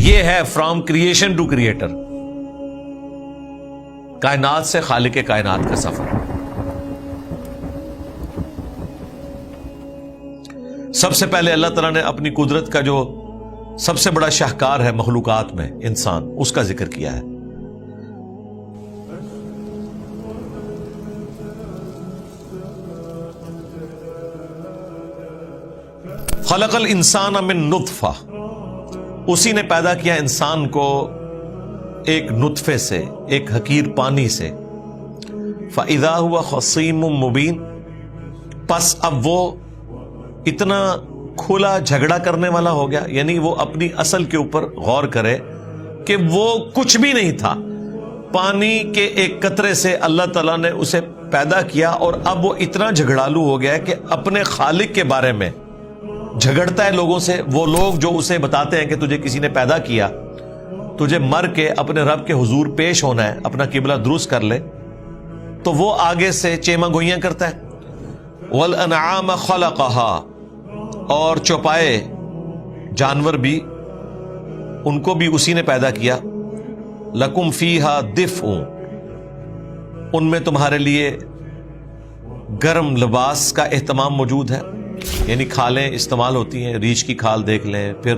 یہ ہے from creation to creator, کائنات سے خالق کائنات کا سفر۔ سب سے پہلے اللہ تعالیٰ نے اپنی قدرت کا جو سب سے بڑا شاہکار ہے مخلوقات میں انسان، اس کا ذکر کیا ہے۔ خلق الانسان من نطفہ، اسی نے پیدا کیا انسان کو ایک نطفے سے، ایک حقیر پانی سے۔ فَإِذَا هُوَ خَصِيمٌ مُبِينٌ، پس اب وہ اتنا کھلا جھگڑا کرنے والا ہو گیا، یعنی وہ اپنی اصل کے اوپر غور کرے کہ وہ کچھ بھی نہیں تھا، پانی کے ایک قطرے سے اللہ تعالیٰ نے اسے پیدا کیا، اور اب وہ اتنا جھگڑالو ہو گیا کہ اپنے خالق کے بارے میں جھگڑتا ہے لوگوں سے۔ وہ لوگ جو اسے بتاتے ہیں کہ تجھے کسی نے پیدا کیا، تجھے مر کے اپنے رب کے حضور پیش ہونا ہے، اپنا قبلہ درست کر لے، تو وہ آگے سے چیما گوئیاں کرتا ہے۔ وَالْأَنْعَامَ خَلَقَهَا، اور چوپائے جانور بھی، ان کو بھی اسی نے پیدا کیا۔ لَكُمْ فِيهَا دِفْءٌ، ان میں تمہارے لیے گرم لباس کا اہتمام موجود ہے، یعنی کھالیں استعمال ہوتی ہیں، ریچھ کی کھال دیکھ لیں، پھر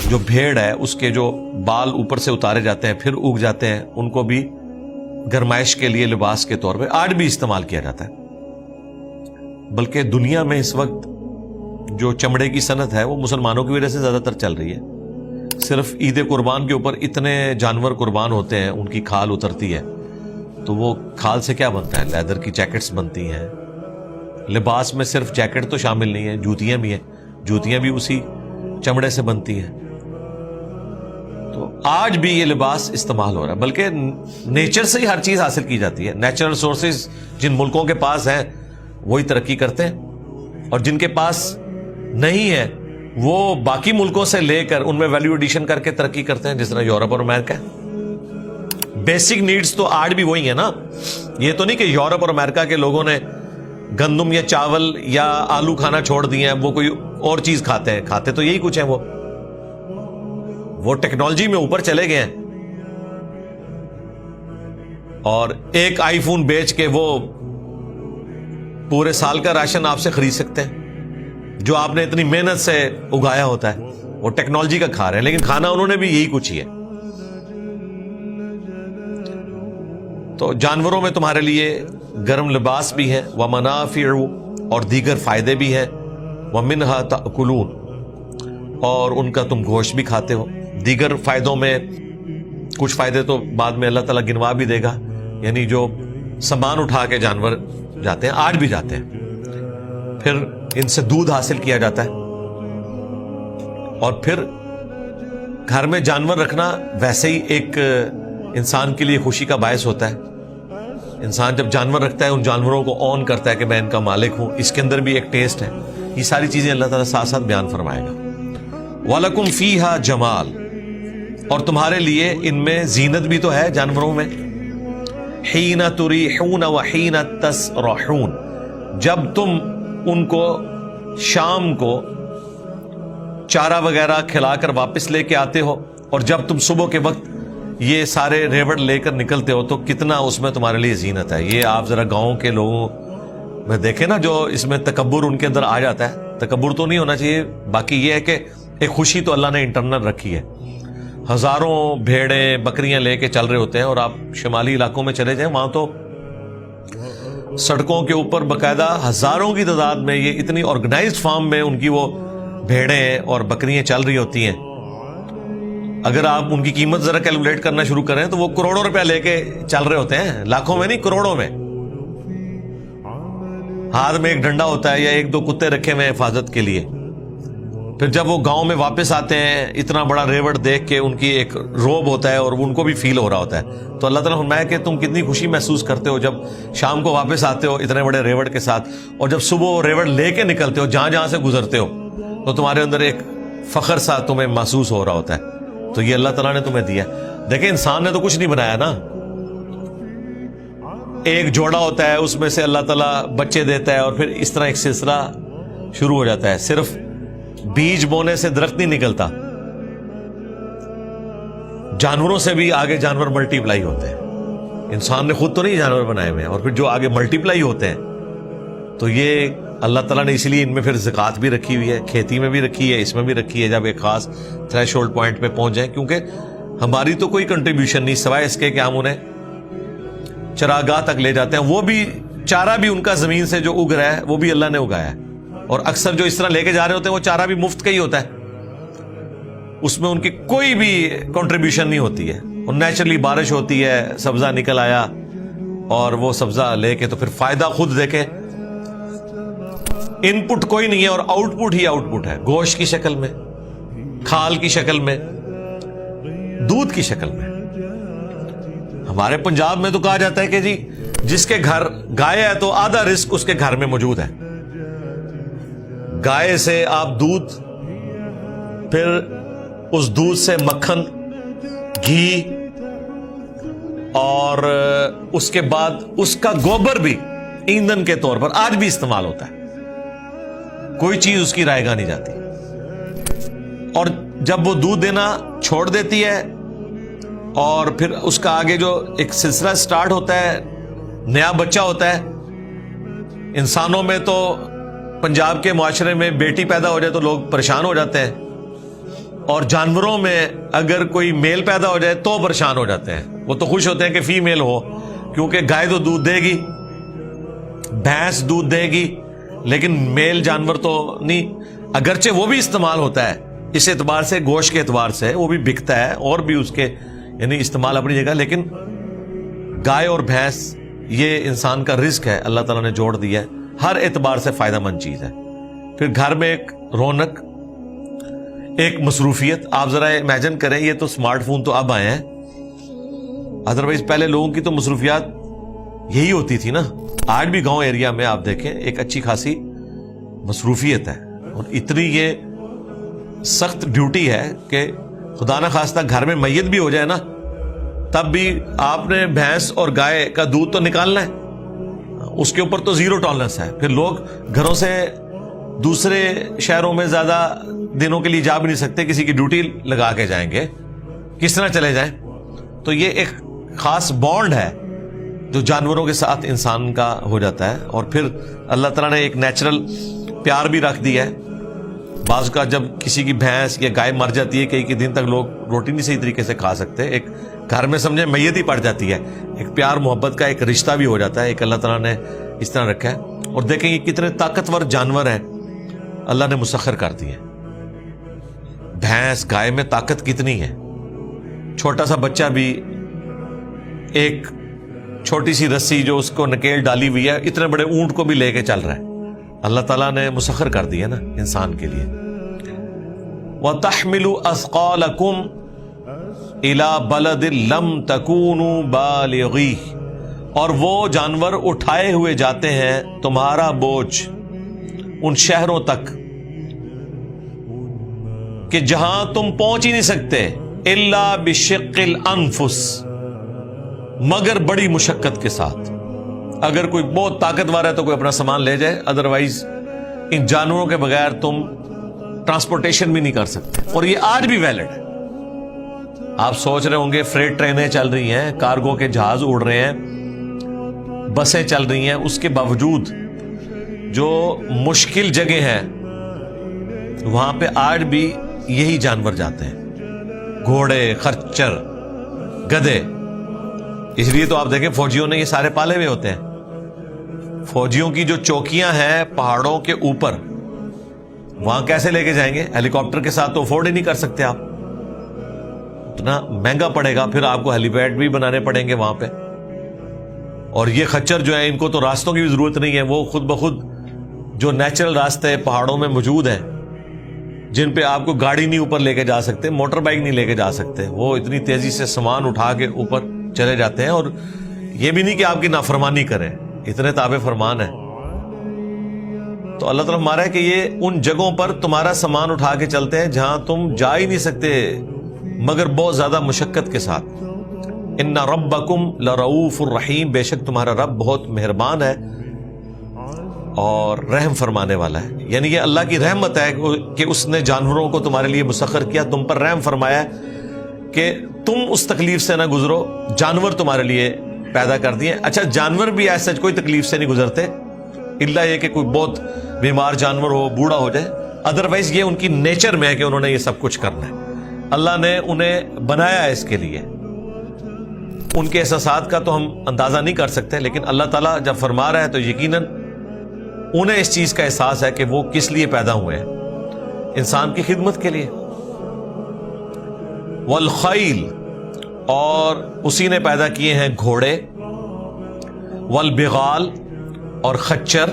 جو بھیڑ ہے اس کے جو بال اوپر سے اتارے جاتے ہیں پھر اگ جاتے ہیں، ان کو بھی گرمائش کے لیے لباس کے طور پہ آج بھی استعمال کیا جاتا ہے۔ بلکہ دنیا میں اس وقت جو چمڑے کی صنعت ہے وہ مسلمانوں کی وجہ سے زیادہ تر چل رہی ہے۔ صرف عید قربان کے اوپر اتنے جانور قربان ہوتے ہیں، ان کی کھال اترتی ہے، تو وہ کھال سے کیا بنتا ہے؟ لیدر کی جیکٹس بنتی ہیں۔ لباس میں صرف جیکٹ تو شامل نہیں ہے، جوتیاں بھی ہیں، جوتیاں بھی اسی چمڑے سے بنتی ہیں۔ تو آج بھی یہ لباس استعمال ہو رہا ہے، بلکہ نیچر سے ہی ہر چیز حاصل کی جاتی ہے۔ نیچرل سورسز جن ملکوں کے پاس ہیں وہی ترقی کرتے ہیں، اور جن کے پاس نہیں ہے وہ باقی ملکوں سے لے کر ان میں ویلیو ایڈیشن کر کے ترقی کرتے ہیں، جس طرح یورپ اور امریکہ۔ بیسک نیڈز تو آج بھی وہی ہیں نا۔ یہ تو نہیں کہ یورپ اور امریکہ کے لوگوں نے گندم یا چاول یا آلو کھانا چھوڑ دیے ہیں، وہ کوئی اور چیز کھاتے ہیں، کھاتے تو یہی کچھ ہیں۔ وہ ٹیکنالوجی میں اوپر چلے گئے ہیں، اور ایک آئی فون بیچ کے وہ پورے سال کا راشن آپ سے خرید سکتے ہیں، جو آپ نے اتنی محنت سے اگایا ہوتا ہے۔ وہ ٹیکنالوجی کا کھا رہے ہیں، لیکن کھانا انہوں نے بھی یہی کچھ ہی ہے۔ تو جانوروں میں تمہارے لیے گرم لباس بھی ہے، وَمَنَافِعُ، اور دیگر فائدے بھی ہیں، وَمِنْهَا تَأْكُلُونَ، اور ان کا تم گوشت بھی کھاتے ہو۔ دیگر فائدوں میں کچھ فائدے تو بعد میں اللہ تعالیٰ گنوا بھی دے گا، یعنی جو سامان اٹھا کے جانور جاتے ہیں، آج بھی جاتے ہیں، پھر ان سے دودھ حاصل کیا جاتا ہے، اور پھر گھر میں جانور رکھنا ویسے ہی ایک انسان کے لیے خوشی کا باعث ہوتا ہے۔ انسان جب جانور رکھتا ہے، ان جانوروں کو اون کرتا ہے کہ میں ان کا مالک ہوں، اس کے اندر بھی ایک ٹیسٹ ہے۔ یہ ساری چیزیں اللہ تعالیٰ ساتھ ساتھ بیان فرمائے گا۔ وَلَكُمْ فِيهَا جَمَالٌ، اور تمہارے لیے ان میں زینت بھی تو ہے جانوروں میں۔ حِينَ تُرِيحُونَ وَحِينَ تَسْرَحُونَ، جب تم ان کو شام کو چارہ وغیرہ کھلا کر واپس لے کے آتے ہو، اور جب تم صبح کے وقت یہ سارے ریوڑ لے کر نکلتے ہو، تو کتنا اس میں تمہارے لیے زینت ہے۔ یہ آپ ذرا گاؤں کے لوگوں میں دیکھیں نا، جو اس میں تکبر ان کے اندر آ جاتا ہے۔ تکبر تو نہیں ہونا چاہیے، باقی یہ ہے کہ ایک خوشی تو اللہ نے انٹرنل رکھی ہے۔ ہزاروں بھیڑیں بکریاں لے کے چل رہے ہوتے ہیں، اور آپ شمالی علاقوں میں چلے جائیں، وہاں تو سڑکوں کے اوپر باقاعدہ ہزاروں کی تعداد میں یہ اتنی آرگنائزڈ فارم میں ان کی وہ بھیڑیں اور بکریاں چل رہی ہوتی ہیں۔ اگر آپ ان کی قیمت ذرا کیلکولیٹ کرنا شروع کریں تو وہ کروڑوں روپیہ لے کے چل رہے ہوتے ہیں، لاکھوں میں نہیں، کروڑوں میں۔ ہاتھ میں ایک ڈنڈا ہوتا ہے یا ایک دو کتے رکھے ہوئے حفاظت کے لیے۔ پھر جب وہ گاؤں میں واپس آتے ہیں، اتنا بڑا ریوڑ دیکھ کے ان کی ایک روب ہوتا ہے، اور ان کو بھی فیل ہو رہا ہوتا ہے۔ تو اللہ تعالیٰ فرمایا کہ تم کتنی خوشی محسوس کرتے ہو جب شام کو واپس آتے ہو اتنے بڑے ریوڑ کے ساتھ، اور جب صبح وہ ریوڑ لے کے نکلتے ہو، جہاں جہاں سے گزرتے ہو، تو تمہارے اندر ایک فخر سا تمہیں محسوس ہو رہا ہوتا ہے۔ تو یہ اللہ تعالیٰ نے تمہیں دیا۔ دیکھیں انسان نے تو کچھ نہیں بنایا نا، ایک جوڑا ہوتا ہے، اس میں سے اللہ تعالیٰ بچے دیتا ہے، اور پھر اس طرح ایک سلسلہ شروع ہو جاتا ہے۔ صرف بیج بونے سے درخت نہیں نکلتا، جانوروں سے بھی آگے جانور ملٹی پلائی ہوتے ہیں. انسان نے خود تو نہیں جانور بنائے ہوئے ہیں, اور پھر جو آگے ملٹی پلائی ہوتے ہیں تو یہ اللہ تعالیٰ نے اس لیے ان میں پھر زکوٰۃ بھی رکھی ہوئی ہے, کھیتی میں بھی رکھی ہے, اس میں بھی رکھی ہے, جب ایک خاص تھریش ہولڈ پوائنٹ پہ پہنچ جائیں. کیونکہ ہماری تو کوئی کنٹریبیوشن نہیں سوائے اس کے کہ ہم انہیں چراگاہ تک لے جاتے ہیں. وہ بھی چارہ بھی ان کا زمین سے جو اگ رہا ہے وہ بھی اللہ نے اگایا ہے, اور اکثر جو اس طرح لے کے جا رہے ہوتے ہیں وہ چارہ بھی مفت کا ہی ہوتا ہے, اس میں ان کی کوئی بھی کنٹریبیوشن نہیں ہوتی ہے. اور نیچرلی بارش ہوتی ہے, سبزہ نکل آیا, اور وہ سبزہ لے کے تو پھر فائدہ خود دیکھے. ان پٹ کوئی نہیں ہے اور آؤٹ پٹ ہی آؤٹ پٹ ہے, گوشت کی شکل میں, کھال کی شکل میں, دودھ کی شکل میں. ہمارے پنجاب میں تو کہا جاتا ہے کہ جی جس کے گھر گائے ہے تو آدھا رزق اس کے گھر میں موجود ہے. گائے سے آپ دودھ, پھر اس دودھ سے مکھن, گھی, اور اس کے بعد اس کا گوبر بھی ایندھن کے طور پر آج بھی استعمال ہوتا ہے. کوئی چیز اس کی رائے گاہ نہیں جاتی. اور جب وہ دودھ دینا چھوڑ دیتی ہے اور پھر اس کا آگے جو ایک سلسلہ سٹارٹ ہوتا ہے, نیا بچہ ہوتا ہے. انسانوں میں تو پنجاب کے معاشرے میں بیٹی پیدا ہو جائے تو لوگ پریشان ہو جاتے ہیں, اور جانوروں میں اگر کوئی میل پیدا ہو جائے تو پریشان ہو جاتے ہیں. وہ تو خوش ہوتے ہیں کہ فیمیل ہو, کیونکہ گائے تو دودھ دے گی, بھینس دودھ دے گی, لیکن میل جانور تو نہیں. اگرچہ وہ بھی استعمال ہوتا ہے اس اعتبار سے, گوشت کے اعتبار سے وہ بھی بکتا ہے, اور بھی اس کے یعنی استعمال اپنی جگہ, لیکن گائے اور بھینس یہ انسان کا رزق ہے, اللہ تعالیٰ نے جوڑ دیا ہے, ہر اعتبار سے فائدہ مند چیز ہے. پھر گھر میں ایک رونق, ایک مصروفیت. آپ ذرا امیجن کریں, یہ تو اسمارٹ فون تو اب آئے ہیں, ادروائز پہلے لوگوں کی تو مصروفیات یہی ہوتی تھی نا. آج بھی گاؤں ایریا میں آپ دیکھیں ایک اچھی خاصی مصروفیت ہے, اور اتنی یہ سخت ڈیوٹی ہے کہ خدا نہ خواستہ گھر میں میت بھی ہو جائے نا, تب بھی آپ نے بھینس اور گائے کا دودھ تو نکالنا ہے, اس کے اوپر تو زیرو ٹالرنس ہے. پھر لوگ گھروں سے دوسرے شہروں میں زیادہ دنوں کے لیے جا بھی نہیں سکتے, کسی کی ڈیوٹی لگا کے جائیں گے, کس طرح چلے جائیں. تو یہ ایک خاص بانڈ ہے جو جانوروں کے ساتھ انسان کا ہو جاتا ہے. اور پھر اللہ تعالیٰ نے ایک نیچرل پیار بھی رکھ دیا ہے. بعض کا جب کسی کی بھینس یا گائے مر جاتی ہے, کئی دن تک لوگ روٹی نہیں صحیح طریقے سے کھا سکتے, ایک گھر میں سمجھے میت ہی پڑ جاتی ہے, ایک پیار محبت کا ایک رشتہ بھی ہو جاتا ہے, ایک اللہ تعالیٰ نے اس طرح رکھا ہے. اور دیکھیں یہ کتنے طاقتور جانور ہیں اللہ نے مسخر کر دیے. بھینس گائے میں طاقت کتنی ہے, چھوٹا سا بچہ بھی ایک چھوٹی سی رسی جو اس کو نکیل ڈالی ہوئی ہے اتنے بڑے اونٹ کو بھی لے کے چل رہا ہے. اللہ تعالیٰ نے مسخر کر دیا نا انسان کے لیے. وَتَحْمِلُ أَثْقَالَكُمْ إِلَى بَلَدٍ لَمْ تَكُونُوا بَالِغِيهِ, اور وہ جانور اٹھائے ہوئے جاتے ہیں تمہارا بوجھ ان شہروں تک کہ جہاں تم پہنچ ہی نہیں سکتے, إِلَّا بِشِقِّ الْأَنفُسِ, مگر بڑی مشقت کے ساتھ. اگر کوئی بہت طاقتور ہے تو کوئی اپنا سامان لے جائے, ادروائز ان جانوروں کے بغیر تم ٹرانسپورٹیشن بھی نہیں کر سکتے. اور یہ آج بھی ویلڈ ہے. آپ سوچ رہے ہوں گے فریٹ ٹرینیں چل رہی ہیں, کارگو کے جہاز اڑ رہے ہیں, بسیں چل رہی ہیں, اس کے باوجود جو مشکل جگہ ہیں وہاں پہ آج بھی یہی جانور جاتے ہیں, گھوڑے, خچر, گدھے. اس لیے تو آپ دیکھیں فوجیوں نے یہ سارے پالے ہوئے ہوتے ہیں. فوجیوں کی جو چوکیاں ہیں پہاڑوں کے اوپر, وہاں کیسے لے کے جائیں گے؟ ہیلی کاپٹر کے ساتھ تو افورڈ ہی نہیں کر سکتے آپ, اتنا مہنگا پڑے گا. پھر آپ کو ہیلی پیڈ بھی بنانے پڑیں گے وہاں پہ. اور یہ خچر جو ہیں ان کو تو راستوں کی بھی ضرورت نہیں ہے, وہ خود بخود جو نیچرل راستے پہاڑوں میں موجود ہیں جن پہ آپ کو گاڑی نہیں اوپر لے کے جا سکتے, موٹر بائک نہیں لے کے جا سکتے, وہ اتنی تیزی سے سامان اٹھا کے اوپر چلے جاتے ہیں. اور یہ بھی نہیں کہ آپ کی نافرمانی کریں, اتنے تابع فرمان ہیں. تو اللہ تعالیٰ ہمارا ہے کہ یہ ان جگہوں پر تمہارا سامان اٹھا کے چلتے ہیں جہاں تم جا ہی نہیں سکتے مگر بہت زیادہ مشقت کے ساتھ. ان ربکم لرؤوف الرحیم, بے شک تمہارا رب بہت مہربان ہے اور رحم فرمانے والا ہے. یعنی یہ اللہ کی رحمت ہے کہ اس نے جانوروں کو تمہارے لیے مسخر کیا, تم پر رحم فرمایا ہے کہ تم اس تکلیف سے نہ گزرو، جانور تمہارے لیے پیدا کر دیے. اچھا جانور بھی ایسا کوئی تکلیف سے نہیں گزرتے، الا یہ کہ کوئی بہت بیمار جانور ہو، بوڑھا ہو جائے، ادروائز یہ ان کی نیچر میں ہے کہ انہوں نے یہ سب کچھ کرنا ہے. اللہ نے انہیں بنایا ہے اس کے لیے. ان کے احساسات کا تو ہم اندازہ نہیں کر سکتے، لیکن اللہ تعالیٰ جب فرما رہا ہے تو یقیناً انہیں اس چیز کا احساس ہے کہ وہ کس لیے پیدا ہوئے ہیں، انسان کی خدمت کے لیے. والخیل، اور اسی نے پیدا کیے ہیں گھوڑے، والبغال، اور خچر،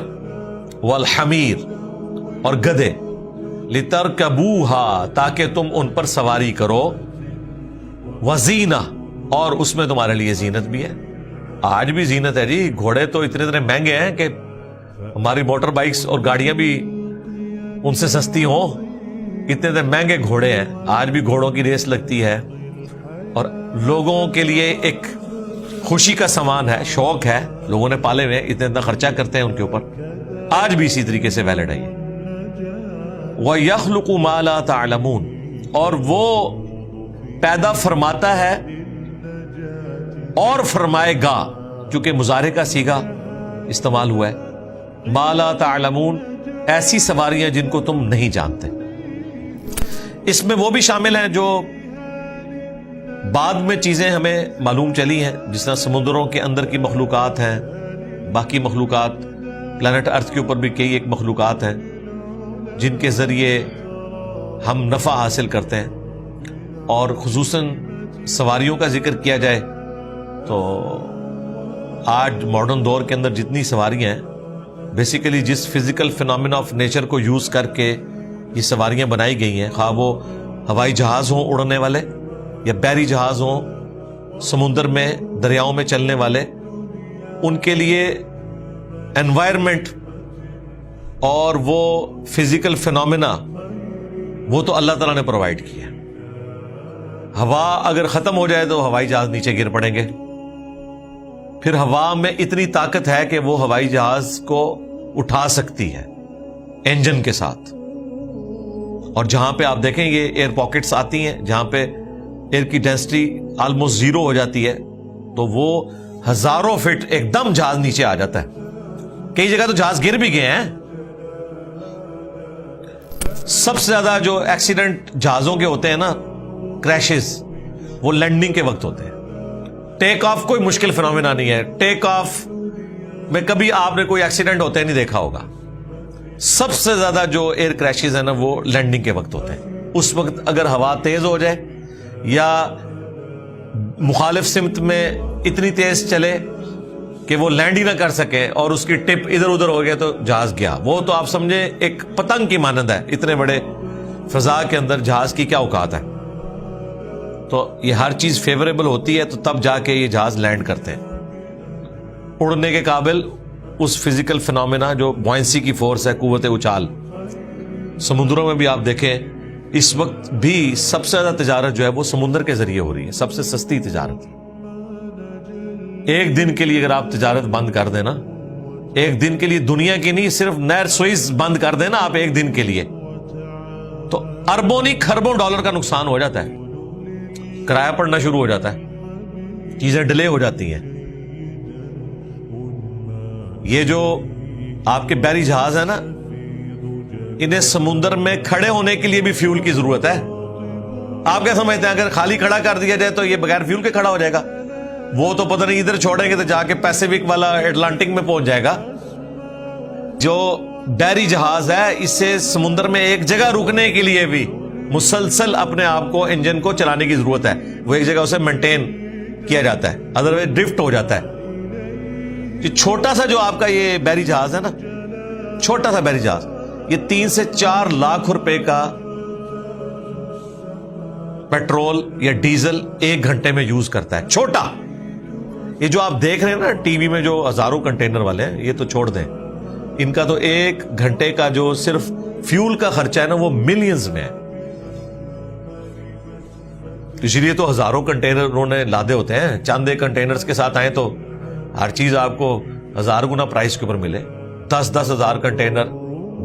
والحمیر، اور گدھے، لترکبوہا، تاکہ تم ان پر سواری کرو، وزینہ، اور اس میں تمہارے لیے زینت بھی ہے. آج بھی زینت ہے جی. گھوڑے تو اتنے مہنگے ہیں کہ ہماری موٹر بائکس اور گاڑیاں بھی ان سے سستی ہوں. اتنے مہنگے گھوڑے ہیں. آج بھی گھوڑوں کی ریس لگتی ہے اور لوگوں کے لیے ایک خوشی کا سامان ہے، شوق ہے، لوگوں نے پالے ہوئے، اتنا خرچہ کرتے ہیں ان کے اوپر. آج بھی اسی طریقے سے ویلڈ ہے یہ. وَيَخْلُقُ مَا لَا تَعْلَمُونَ، اور وہ پیدا فرماتا ہے اور فرمائے گا، کیونکہ مضارع کا صیغہ استعمال ہوا ہے. مَا لَا تَعْلَمُونَ، ایسی سواریاں جن کو تم نہیں جانتے. اس میں وہ بھی شامل ہیں جو بعد میں چیزیں ہمیں معلوم چلی ہیں، جس طرح سمندروں کے اندر کی مخلوقات ہیں، باقی مخلوقات، پلانٹ ارتھ کے اوپر بھی کئی ایک مخلوقات ہیں جن کے ذریعے ہم نفع حاصل کرتے ہیں. اور خصوصاً سواریوں کا ذکر کیا جائے تو آج ماڈرن دور کے اندر جتنی سواریاں ہیں، بیسیکلی جس فزیکل فینومینا آف نیچر کو یوز کر کے یہ سواریاں بنائی گئی ہیں، خواہ وہ ہوائی جہاز ہوں اڑنے والے، یا بحری جہاز ہوں سمندر میں دریاؤں میں چلنے والے، ان کے لیے انوائرمنٹ اور وہ فزیکل فینومینا وہ تو اللہ تعالیٰ نے پرووائڈ کیا. ہوا اگر ختم ہو جائے تو ہوائی جہاز نیچے گر پڑیں گے. پھر ہوا میں اتنی طاقت ہے کہ وہ ہوائی جہاز کو اٹھا سکتی ہے انجن کے ساتھ. اور جہاں پہ آپ دیکھیں یہ ایئر پاکٹس آتی ہیں جہاں پہ ایئر کی ڈینسٹی آلموسٹ زیرو ہو جاتی ہے، تو وہ ہزاروں فٹ ایک دم جہاز نیچے آ جاتا ہے. کئی جگہ تو جہاز گر بھی گئے ہیں. سب سے زیادہ جو ایکسیڈنٹ جہازوں کے ہوتے ہیں نا، کریشز، وہ لینڈنگ کے وقت ہوتے ہیں. ٹیک آف کوئی مشکل فینومینا نہیں ہے. ٹیک آف میں کبھی آپ نے کوئی ایکسیڈنٹ ہوتے نہیں دیکھا ہوگا. سب سے زیادہ جو ایئر کریشز ہیں نا وہ لینڈنگ کے وقت ہوتے ہیں. اس وقت اگر ہوا تیز ہو جائے یا مخالف سمت میں اتنی تیز چلے کہ وہ لینڈ ہی نہ کر سکے اور اس کی ٹپ ادھر ادھر ہو گیا تو جہاز گیا. وہ تو آپ سمجھے ایک پتنگ کی مانند ہے. اتنے بڑے فضا کے اندر جہاز کی کیا اوقات ہے. تو یہ ہر چیز فیوریبل ہوتی ہے تو تب جا کے یہ جہاز لینڈ کرتے ہیں. اڑنے کے قابل اس فزیکل فینومینا جو بوئنسی کی فورس ہے، قوت اچال. سمندروں میں بھی آپ دیکھیں اس وقت بھی سب سے زیادہ تجارت جو ہے وہ سمندر کے ذریعے ہو رہی ہے، سب سے سستی تجارت. ایک دن کے لیے اگر آپ تجارت بند کر دینا، ایک دن کے لیے دنیا کی نہیں، صرف نہر سوئز بند کر دینا آپ ایک دن کے لیے، تو اربوں نہیں کھربوں ڈالر کا نقصان ہو جاتا ہے. کرایہ پڑنا شروع ہو جاتا ہے، چیزیں ڈیلے ہو جاتی ہیں. یہ جو آپ کے بحری جہاز ہیں نا، انہیں سمندر میں کھڑے ہونے کے لیے بھی فیول کی ضرورت ہے. آپ کیا سمجھتے ہیں اگر خالی کھڑا کر دیا جائے تو یہ بغیر فیول کے کھڑا ہو جائے گا؟ وہ تو پتہ نہیں ادھر چھوڑیں گے تو جا کے پیسیفک والا اٹلانٹک میں پہنچ جائے گا. جو بحری جہاز ہے اسے سمندر میں ایک جگہ رکنے کے لیے بھی مسلسل اپنے آپ کو انجن کو چلانے کی ضرورت ہے. وہ ایک جگہ اسے مینٹین کیا جاتا ہے، ادروائز ڈرفٹ ہو جاتا ہے. یہ چھوٹا سا جو آپ کا یہ بحری جہاز ہے نا، چھوٹا سا بحری جہاز، یہ 3 سے 4 لاکھ روپے کا پیٹرول یا ڈیزل ایک گھنٹے میں یوز کرتا ہے. چھوٹا. یہ جو آپ دیکھ رہے ہیں نا ٹی وی میں جو ہزاروں کنٹینر والے ہیں، یہ تو چھوڑ دیں، ان کا تو ایک گھنٹے کا جو صرف فیول کا خرچہ ہے نا وہ ملینز میں ہے. اس لیے تو ہزاروں کنٹینر انہوں نے لادے ہوتے ہیں. چند ایک کنٹینرز کے ساتھ آئے تو ہر چیز آپ کو 1000 گنا پرائس کے اوپر ملے. 10-10 ہزار کنٹینر،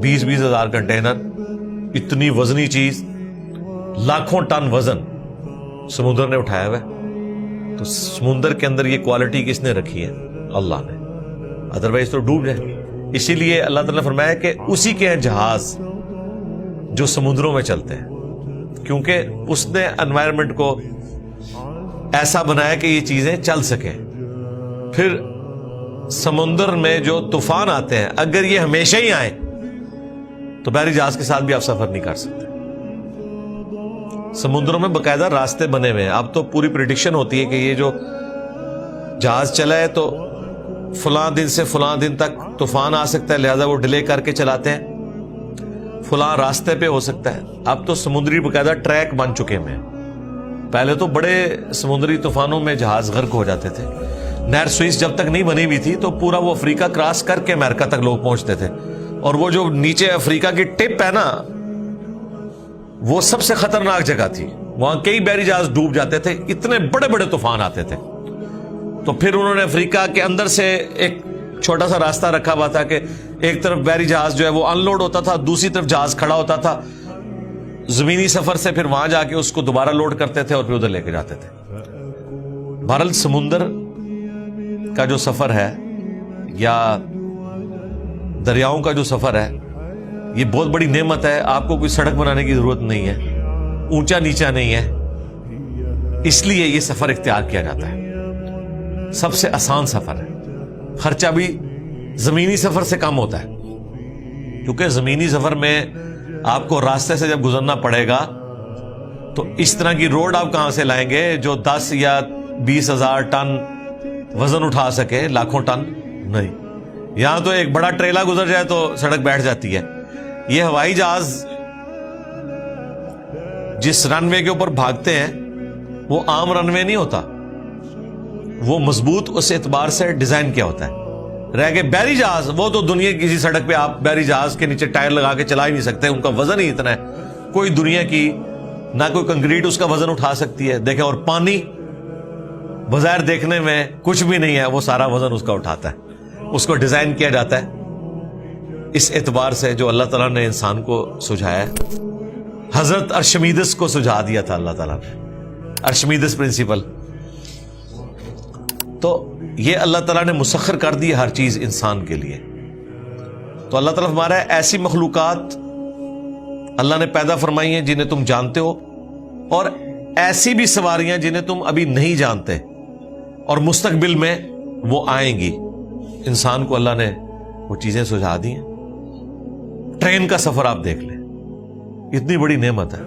20-20 ہزار کنٹینر، اتنی وزنی چیز، لاکھوں ٹن وزن. سمندر نے اٹھایا ہوا ہے. تو سمندر کے اندر یہ کوالٹی کس نے رکھی ہے؟ اللہ نے، ادروائز تو ڈوب جائے. اسی لیے اللہ تعالیٰ نے فرمایا کہ اسی کے ہیں جہاز جو سمندروں میں چلتے ہیں، کیونکہ اس نے انوائرمنٹ کو ایسا بنایا کہ یہ چیزیں چل سکیں. پھر سمندر میں جو طوفان آتے ہیں، اگر یہ ہمیشہ ہی آئیں تو بحری جہاز کے ساتھ بھی آپ سفر نہیں کر سکتے. سمندروں میں باقاعدہ راستے بنے ہوئے ہیں. اب تو پوری پریڈکشن ہوتی ہے کہ یہ جو جہاز چلا ہے تو فلاں دن سے فلاں دن تک طوفان آ سکتا ہے، لہذا وہ ڈیلے کر کے چلاتے ہیں. فلاں راستے پہ ہو سکتا ہے. اب تو سمندری باقاعدہ ٹریک بن چکے ہیں. پہلے تو بڑے سمندری طوفانوں میں جہاز غرق ہو جاتے تھے. نہر سوئس جب تک نہیں بنی ہوئی تھی تو پورا وہ افریقہ کراس کر کے امریکہ تک لوگ پہنچتے تھے. اور وہ جو نیچے افریقہ کی ٹپ ہے نا، وہ سب سے خطرناک جگہ تھی. وہاں کئی بحری جہاز ڈوب جاتے تھے، اتنے بڑے بڑے طوفان آتے تھے. تو پھر انہوں نے افریقہ کے اندر سے ایک چھوٹا سا راستہ رکھا ہوا تھا کہ ایک طرف بحری جہاز جو ہے وہ ان لوڈ ہوتا تھا، دوسری طرف جہاز کھڑا ہوتا تھا. زمینی سفر سے پھر وہاں جا کے اس کو دوبارہ لوڈ کرتے تھے اور پھر ادھر لے کے جاتے تھے. بہرحال سمندر کا جو سفر ہے یا دریاؤں کا جو سفر ہے، یہ بہت بڑی نعمت ہے. آپ کو کوئی سڑک بنانے کی ضرورت نہیں ہے، اونچا نیچا نہیں ہے، اس لیے یہ سفر اختیار کیا جاتا ہے. سب سے آسان سفر ہے. خرچہ بھی زمینی سفر سے کم ہوتا ہے، کیونکہ زمینی سفر میں آپ کو راستے سے جب گزرنا پڑے گا تو اس طرح کی روڈ آپ کہاں سے لائیں گے جو 10 یا 20,000 ٹن وزن اٹھا سکے، لاکھوں ٹن نہیں. یہاں تو ایک بڑا ٹریلا گزر جائے تو سڑک بیٹھ جاتی ہے. یہ ہوائی جہاز جس رن وے کے اوپر بھاگتے ہیں وہ عام رن وے نہیں ہوتا، وہ مضبوط اس اعتبار سے ڈیزائن کیا ہوتا ہے. رہ گئے بحری جہاز، وہ تو دنیا کی کسی سڑک پہ آپ بحری جہاز کے نیچے ٹائر لگا کے چلا ہی نہیں سکتے، ان کا وزن ہی اتنا ہے. کوئی دنیا کی نہ کوئی کنکریٹ اس کا وزن اٹھا سکتی ہے. دیکھیں، اور پانی بظاہر دیکھنے میں کچھ بھی نہیں ہے، وہ سارا وزن اس کا اٹھاتا ہے. اس کو ڈیزائن کیا جاتا ہے اس اعتبار سے جو اللہ تعالیٰ نے انسان کو سجھایا ہے. حضرت ارشمیدس کو سجھا دیا تھا اللہ تعالیٰ نے، ارشمیدس پرنسپل. تو یہ اللہ تعالیٰ نے مسخر کر دی ہر چیز انسان کے لیے. تو اللہ تعالیٰ ہمارا ایسی مخلوقات اللہ نے پیدا فرمائی ہیں جنہیں تم جانتے ہو، اور ایسی بھی سواریاں جنہیں تم ابھی نہیں جانتے اور مستقبل میں وہ آئیں گی. انسان کو اللہ نے وہ چیزیں سجھا دی ہیں. ٹرین کا سفر آپ دیکھ لیں، اتنی بڑی نعمت ہے.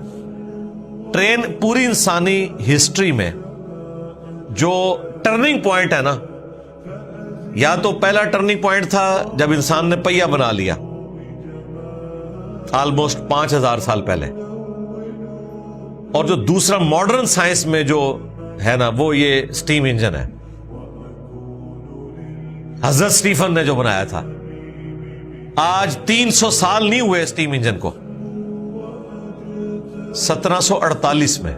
ٹرین پوری انسانی ہسٹری میں جو ٹرننگ پوائنٹ ہے نا، یا تو پہلا ٹرننگ پوائنٹ تھا جب انسان نے پہیہ بنا لیا آلموسٹ 5,000 سال پہلے، اور جو دوسرا ماڈرن سائنس میں جو ہے نا وہ یہ اسٹیم انجن ہے. حضرت اسٹیفن نے جو بنایا تھا، آج 300 سال نہیں ہوئے اسٹیم انجن کو. 1748 میں،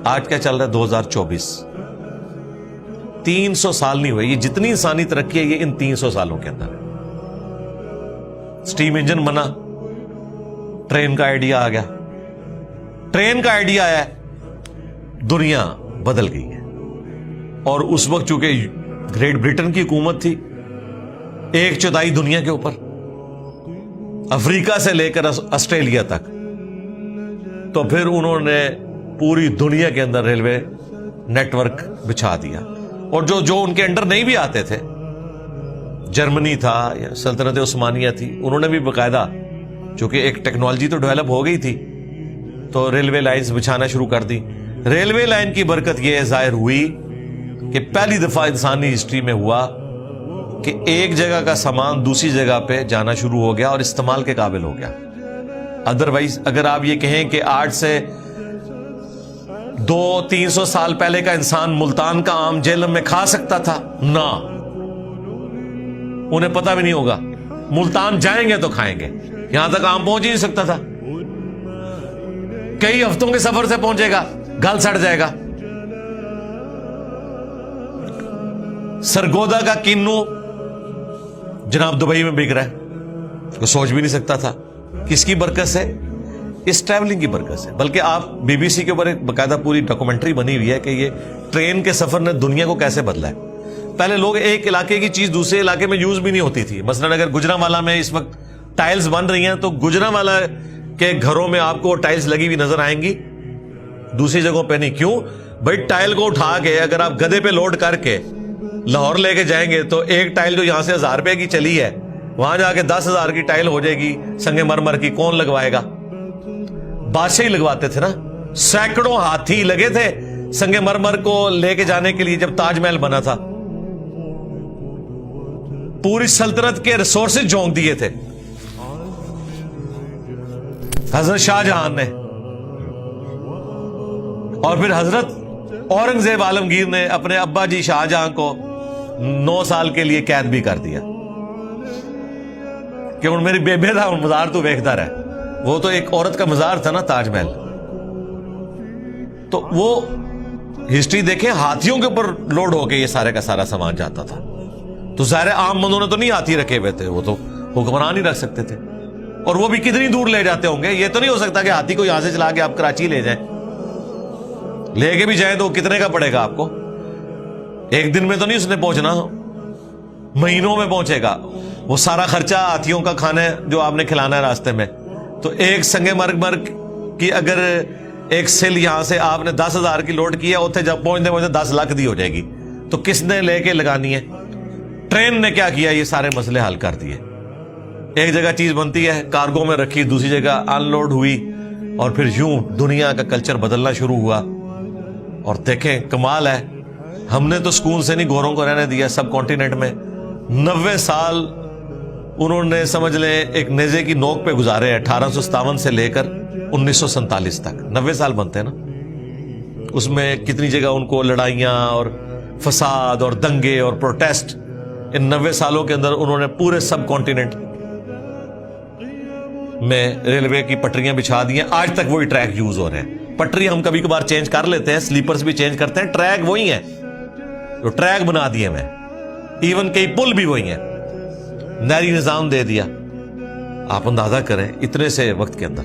آج کیا چل رہا ہے 2024، 300 سال نہیں ہوئے. یہ جتنی انسانی ترقی ہے یہ ان 300 سالوں کے اندر ہے. اسٹیم انجن بنا، ٹرین کا آئیڈیا آ گیا. ٹرین کا آئیڈیا آیا، دنیا بدل گئی ہے. اور اس وقت چونکہ گریٹ برٹن کی حکومت تھی 1/4 دنیا کے اوپر، افریقہ سے لے کر آسٹریلیا تک، تو پھر انہوں نے پوری دنیا کے اندر ریلوے نیٹ ورک بچھا دیا. اور جو ان کے انڈر نہیں بھی آتے تھے، جرمنی تھا یا سلطنت عثمانیہ تھی، انہوں نے بھی باقاعدہ، چونکہ ایک ٹیکنالوجی تو ڈیولپ ہو گئی تھی، تو ریلوے لائنز بچھانا شروع کر دی. ریلوے لائن کی برکت یہ ظاہر ہوئی کہ پہلی دفعہ انسانی ہسٹری میں ہوا کہ ایک جگہ کا سامان دوسری جگہ پہ جانا شروع ہو گیا اور استعمال کے قابل ہو گیا. ادروائز اگر آپ یہ کہیں کہ آج سے 200-300 سال پہلے کا انسان ملتان کا آم جہلم میں کھا سکتا تھا؟ نہ، انہیں پتہ بھی نہیں ہوگا. ملتان جائیں گے تو کھائیں گے، یہاں تک آم پہنچ ہی نہیں سکتا تھا. کئی ہفتوں کے سفر سے پہنچے گا، گل سڑ جائے گا. سرگودا کا کینو جناب دبئی میں بک رہا ہے، کوئی سوچ بھی نہیں سکتا تھا. کس کی برکت سے؟ اس ٹریولنگ کی برکت سے. بلکہ آپ بی بی سی کے اوپر ایک باقاعدہ پوری ڈاکومنٹری بنی ہوئی ہے کہ یہ ٹرین کے سفر نے دنیا کو کیسے بدلا ہے. پہلے لوگ ایک علاقے کی چیز دوسرے علاقے میں یوز بھی نہیں ہوتی تھی. مثلا اگر گجرانوالہ میں اس وقت ٹائلز بن رہی ہیں تو گجرانوالہ کے گھروں میں آپ کو ٹائلز لگی ہوئی نظر آئیں گی, دوسری جگہوں پہ نہیں. کیوں بھائی؟ ٹائل کو اٹھا کے اگر آپ گدے پہ لوڈ کر کے لاہور لے کے جائیں گے تو ایک ٹائل جو یہاں سے 1000 روپے کی چلی ہے وہاں جا کے 10,000 کی ٹائل ہو جائے گی سنگ مرمر کی. کون لگوائے گا؟ بادشاہ ہی لگواتے تھے نا. سینکڑوں ہاتھی لگے تھے سنگ مرمر کو لے کے جانے کے لیے جب تاج محل بنا تھا. پوری سلطنت کے ریسورسز جھونک دیے تھے حضرت شاہ جہان نے, اور پھر حضرت اورنگزیب عالمگیر نے اپنے ابا جی شاہ جہاں کو 9 سال کے لیے قید بھی کر دیا کہ ان میری بیبے تھا مزار تو ویکھتا رہے. وہ تو ایک عورت کا مزار تھا نا تاج محل. تو وہ ہسٹری دیکھیں, ہاتھیوں کے اوپر لوڈ ہو کے یہ سارے کا سارا سامان جاتا تھا. تو ظاہر عام بندوں نے تو نہیں ہاتھی رکھے ہوئے تھے, وہ تو حکمران ہی رکھ سکتے تھے. اور وہ بھی کتنی دور لے جاتے ہوں گے؟ یہ تو نہیں ہو سکتا کہ ہاتھی کو یہاں سے چلا کے آپ کراچی لے جائیں. لے کے بھی جائیں تو کتنے کا پڑے گا آپ کو؟ ایک دن میں تو نہیں اس نے پہنچنا, مہینوں میں پہنچے گا. وہ سارا خرچہ ہاتھیوں کا کھانا ہے جو آپ نے کھلانا ہے راستے میں. تو ایک سنگ مرمر کی اگر ایک سیل یہاں سے آپ نے 10,000 کی لوڈ کی ہے, اتنے جب پہنچتے 10 لاکھ دی ہو جائے گی. تو کس نے لے کے لگانی ہے؟ ٹرین نے کیا کیا؟ یہ سارے مسئلے حل کر دیے. ایک جگہ چیز بنتی ہے, کارگو میں رکھی, دوسری جگہ ان لوڈ ہوئی, اور پھر یوں دنیا کا کلچر بدلنا شروع ہوا. اور دیکھیں کمال ہے, ہم نے تو سکون سے نہیں گوروں کو رہنے دیا سب کانٹیننٹ میں. 90 سال انہوں نے سمجھ لیں ایک نیزے کی نوک پہ گزارے ہیں, 1857 سے لے کر 1947 تک. 90 سال بنتے ہیں نا. اس میں کتنی جگہ ان کو لڑائیاں اور فساد اور دنگے اور پروٹیسٹ, ان 90 سالوں کے اندر انہوں نے پورے سب کانٹیننٹ میں ریلوے کی پٹریاں بچھا دی ہیں. آج تک وہی ٹریک یوز ہو رہے ہیں. پٹری ہم کبھی کبھار چینج کر لیتے ہیں, سلیپرز بھی چینج کرتے ہیں, ٹریک وہی ہیں جو ٹریک بنا دیے میں. ایون کئی پل بھی وہی ہیں, نہری نظام دے دیا. آپ اندازہ کریں اتنے سے وقت کے اندر.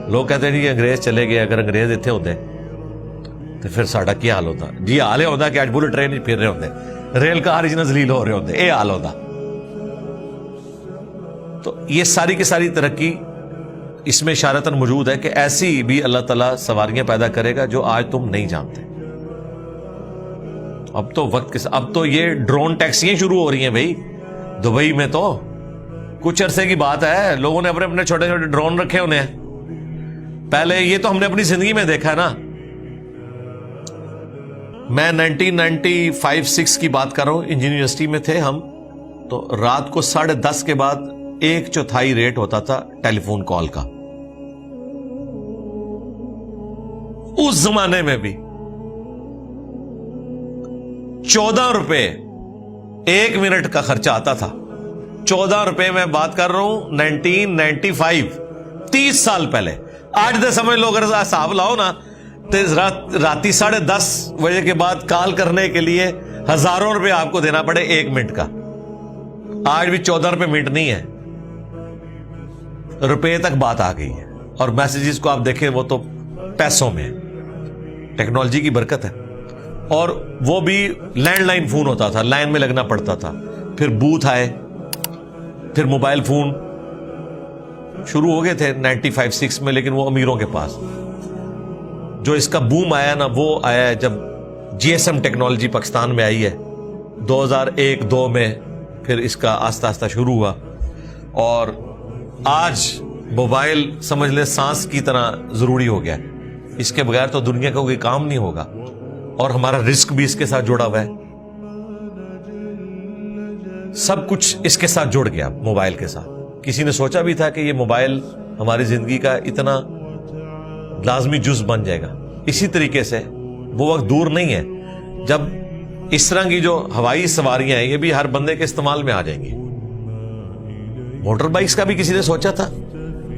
لوگ کہتے ہیں جی انگریز چلے گئے, اگر انگریز اتنے ہوتے تو پھر ساڈا کیا حال ہوتا؟ جی حال یہ ہوتا کہ آج بلٹ ٹرین پھر رہے ہوتے, ریل کار اتنا ذلیل ہو رہے ہوتے, یہ حال ہوتا. تو یہ ساری کی ساری ترقی اس میں اشارتاً موجود ہے کہ ایسی بھی اللہ تعالیٰ سواریاں پیدا کرے گا جو آج تم نہیں جانتے. اب تو وقت کے ساتھ اب تو یہ ڈرون ٹیکسیاں شروع ہو رہی ہیں بھائی. دبئی میں تو کچھ عرصے کی بات ہے, لوگوں نے اپنے اپنے چھوٹے چھوٹے ڈرون رکھے ہونے ہیں. پہلے یہ تو ہم نے اپنی زندگی میں دیکھا ہے نا. میں 1995-6 کی بات کر رہا ہوں, انجینئر یونیورسٹی میں تھے ہم. تو رات کو 10:30 کے بعد 1/4 ریٹ ہوتا تھا ٹیلی فون کال کا. اس زمانے میں بھی 14 روپے 1 منٹ کا خرچہ آتا تھا. 14 روپے میں بات کر رہا ہوں 1995, 30 سال پہلے. آج دے سمجھ لو, اگر حساب لاؤ نا تو راتی 10:30 بجے کے بعد کال کرنے کے لیے ہزاروں روپے آپ کو دینا پڑے 1 منٹ کا. آج بھی 14 روپے منٹ نہیں ہے, روپے تک بات آ گئی ہے. اور میسیجز کو آپ دیکھیں وہ تو پیسوں میں. ٹیکنالوجی کی برکت ہے. اور وہ بھی لینڈ لائن فون ہوتا تھا, لائن میں لگنا پڑتا تھا. پھر بوتھ آئے, پھر موبائل فون شروع ہو گئے تھے 95-6 میں, لیکن وہ امیروں کے پاس. جو اس کا بوم آیا نا وہ آیا جب GSM ٹیکنالوجی پاکستان میں آئی ہے 2001-2 میں. پھر اس کا آہستہ آہستہ شروع ہوا, اور آج موبائل سمجھ لیں سانس کی طرح ضروری ہو گیا ہے. اس کے بغیر تو دنیا کا کوئی کام نہیں ہوگا, اور ہمارا رزق بھی اس کے ساتھ جڑا ہوا ہے. سب کچھ اس کے ساتھ جڑ گیا موبائل کے ساتھ. کسی نے سوچا بھی تھا کہ یہ موبائل ہماری زندگی کا اتنا لازمی جز بن جائے گا؟ اسی طریقے سے وہ وقت دور نہیں ہے جب اس طرح کی جو ہوائی سواریاں ہیں یہ بھی ہر بندے کے استعمال میں آ جائیں گی. موٹر بائکس کا بھی کسی نے سوچا تھا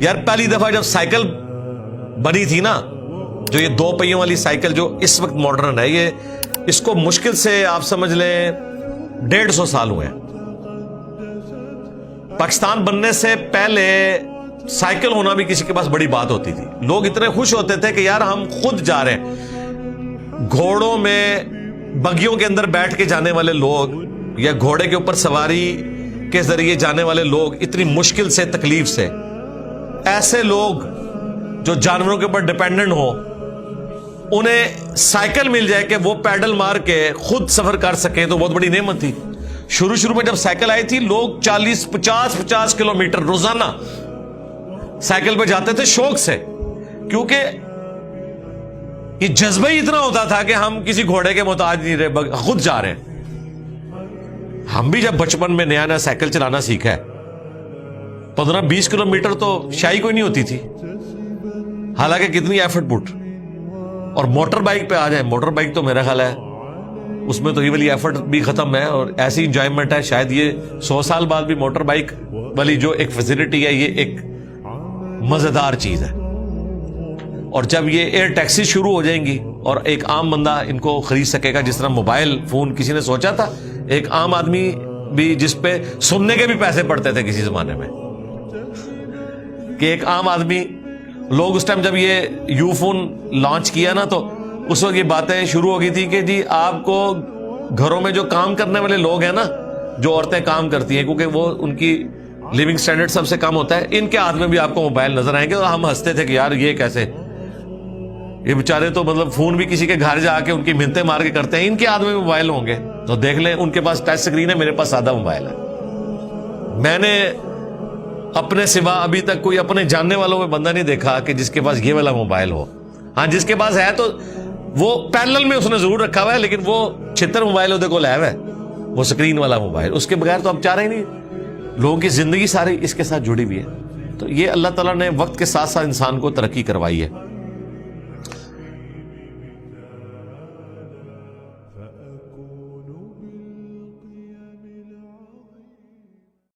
یار؟ پہلی دفعہ جب سائیکل بنی تھی نا, جو یہ 2 پہیوں والی سائیکل جو اس وقت ماڈرن ہے, یہ اس کو مشکل سے آپ سمجھ لیں 150 سال ہوئے ہیں. پاکستان بننے سے پہلے سائیکل ہونا بھی کسی کے پاس بڑی بات ہوتی تھی. لوگ اتنے خوش ہوتے تھے کہ یار ہم خود جا رہے ہیں. گھوڑوں میں بگیوں کے اندر بیٹھ کے جانے والے لوگ یا گھوڑے کے اوپر سواری کے ذریعے جانے والے لوگ اتنی مشکل سے تکلیف سے, ایسے لوگ جو جانوروں کے اوپر ڈیپینڈنٹ ہو, انہیں سائیکل مل جائے کہ وہ پیڈل مار کے خود سفر کر سکیں تو بہت بڑی نعمت تھی. شروع میں جب سائیکل آئی تھی لوگ 40-50 کلومیٹر روزانہ سائیکل پہ جاتے تھے شوق سے, کیونکہ یہ جذبہ ہی اتنا ہوتا تھا کہ ہم کسی گھوڑے کے محتاج نہیں رہے, خود جا رہے ہیں. ہم بھی جب بچپن میں نیا سائیکل چلانا سیکھا ہے 15-20 کلومیٹر تو شاہی کوئی نہیں ہوتی تھی, حالانکہ کتنی ایفرٹ پٹ. اور موٹر بائک پہ آ جائیں, موٹر بائک تو میرا خیال ہے اس میں تو یہ والی ایفرٹ بھی ختم ہے, اور ایسی انجوائمنٹ ہے شاید یہ 100 سال بعد بھی موٹر بائک والی جو ایک فیسلٹی ہے یہ ایک مزیدار چیز ہے. اور جب یہ ایئر ٹیکسی شروع ہو جائیں گی اور ایک عام بندہ ان کو خرید سکے گا, جس طرح موبائل فون کسی نے سوچا تھا, ایک عام آدمی بھی جس پہ سننے کے بھی پیسے پڑتے تھے کسی زمانے میں, کہ ایک عام آدمی, لوگ اس ٹائم جب یہ یو فون لانچ کیا نا تو اس وقت یہ باتیں شروع ہو گئی تھی کہ جی آپ کو گھروں میں جو کام کرنے والے لوگ ہیں نا, جو عورتیں کام کرتی ہیں کیونکہ وہ ان کی لیونگ سٹینڈرڈ سب سے کم ہوتا ہے, ان کے ہاتھ میں بھی آپ کو موبائل نظر آئیں گے. اور ہم ہنستے تھے کہ یار یہ کیسے, یہ بیچارے تو مطلب فون بھی کسی کے گھر جا کے ان کی منتیں مار کے کرتے ہیں, ان کے ہاتھ میں بھی موبائل ہوں گے. تو دیکھ لیں ان کے پاس ٹچ اسکرین ہے, میرے پاس سادہ موبائل ہے. میں نے اپنے سوا ابھی تک کوئی اپنے جاننے والوں میں بندہ نہیں دیکھا کہ جس کے پاس یہ والا موبائل ہو. ہاں جس کے پاس ہے تو وہ پیرلل میں اس نے ضرور رکھا ہوا ہے, لیکن وہ 76 موبائل ہوتے کو لائے ہے وہ اسکرین والا موبائل. اس کے بغیر تو اب چاہ رہے ہی نہیں, لوگوں کی زندگی ساری اس کے ساتھ جڑی ہوئی ہے. تو یہ اللہ تعالیٰ نے وقت کے ساتھ ساتھ انسان کو ترقی کروائی ہے.